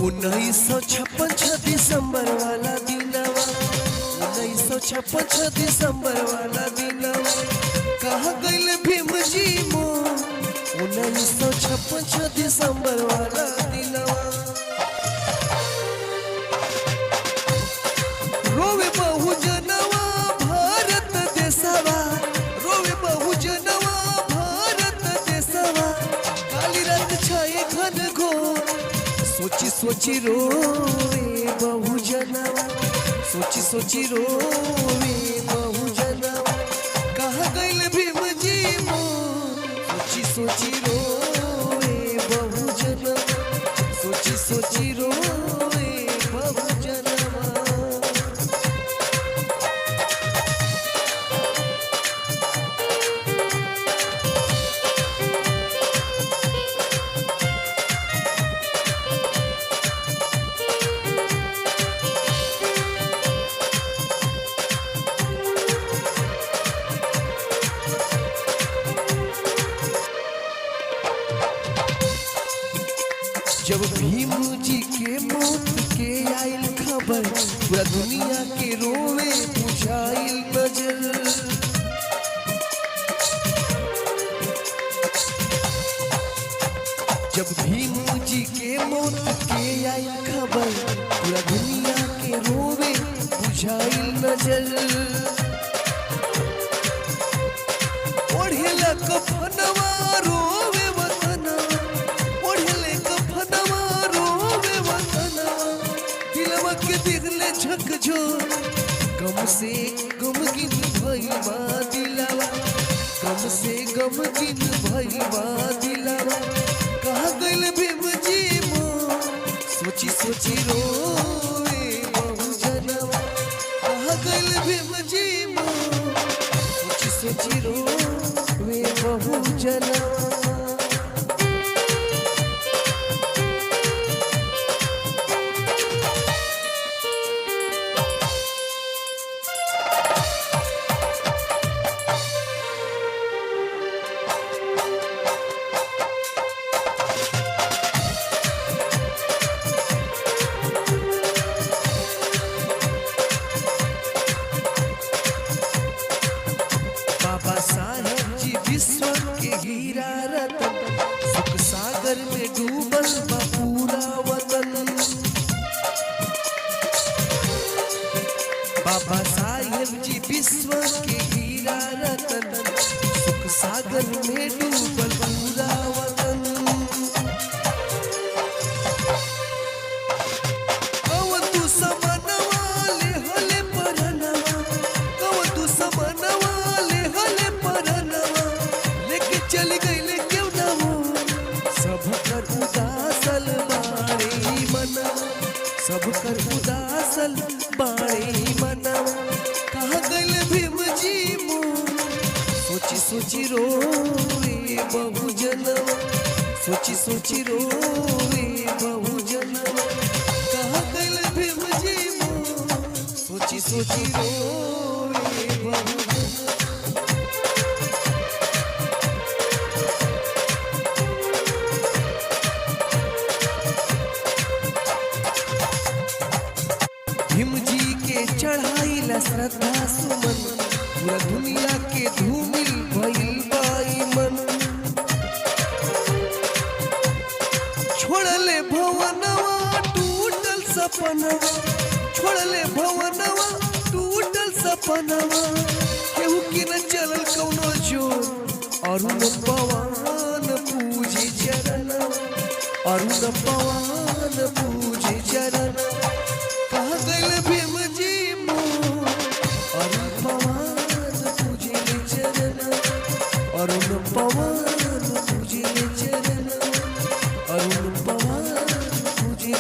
1956 दिसंबर वाला दिनवा 1956 दिसंबर वाला दिनवा कहाँ गइल भीमजी मोर 1956 दिसंबर वाला दिनवा रोवे बहुजनवा भारत देशवा रोवे बहुजनवा भारत देशवा काली रात छाए घन घोर सोची सोची रोवे बहुजनवा सोची सोची रोवे बहुजनवा कहाँ गइल भीमजी मोर सोची सोची रोवे बहुजनवा सोची सोची रोवे बहुजनवा जब भीम जी के मौत के आइल खबर पूरा दुनिया के रोवे बुझाइल नजर जब भीम जी के मौत के आइल खबर पूरा दुनिया के रोवे बुझाइल नजर ओढ़ेला कफनवा रोवे वतनवा ओढ़ेले कफनवा रोवे वतनवा दिलवा के दिखले झकझोर गम से गमगीन भइलबा दिलवा गम से गमगीन भइलबा दिलवा कहाँ गइल भीमजी मोर सोची सोची रोवे बहुजनवा कहाँ गइल भीमजी मोर सोची सोची रोवे बहुजनवा बाबा साहेब जी विश्व के हीरा रतन सुख सागर में डूबल बा पूरा वतन बाबा साहेब जी विश्व के हीरा रतन सुख सागर में डूबल पूरा वतन कवतु समनवा ले हले परनवा कवतु समनवा चल गइले क्यों ना हो सब कर उदासल बाड़े मनवा सब कर उदासल बाड़े मनवा कहाँ गइल भीमजी मोर सोची सोची रोवे बहुजनवा सोची सोची रोवे बहुजनवा कहाँ गइल भीमजी मोर सोची सोची रोवे बहुजनवा भीम जी के चढ़ाइला श्रद्धा सुमन पूरा दुनिया के धूमिल भइल बाई मन छोड़ले भवनवा टूटल सपनवा छोड़ले भवनवा टूटल सपनवा केहू की न चलल कौनो जोर अरुण पवन पूजे चरणवा अरुण पवन पूजे चरणवा कहाँ गइल भीमजी मोर अरुण पवन पूजे चरणवा अरुण पवन पूजे चरणवा अरुण पवन पूजे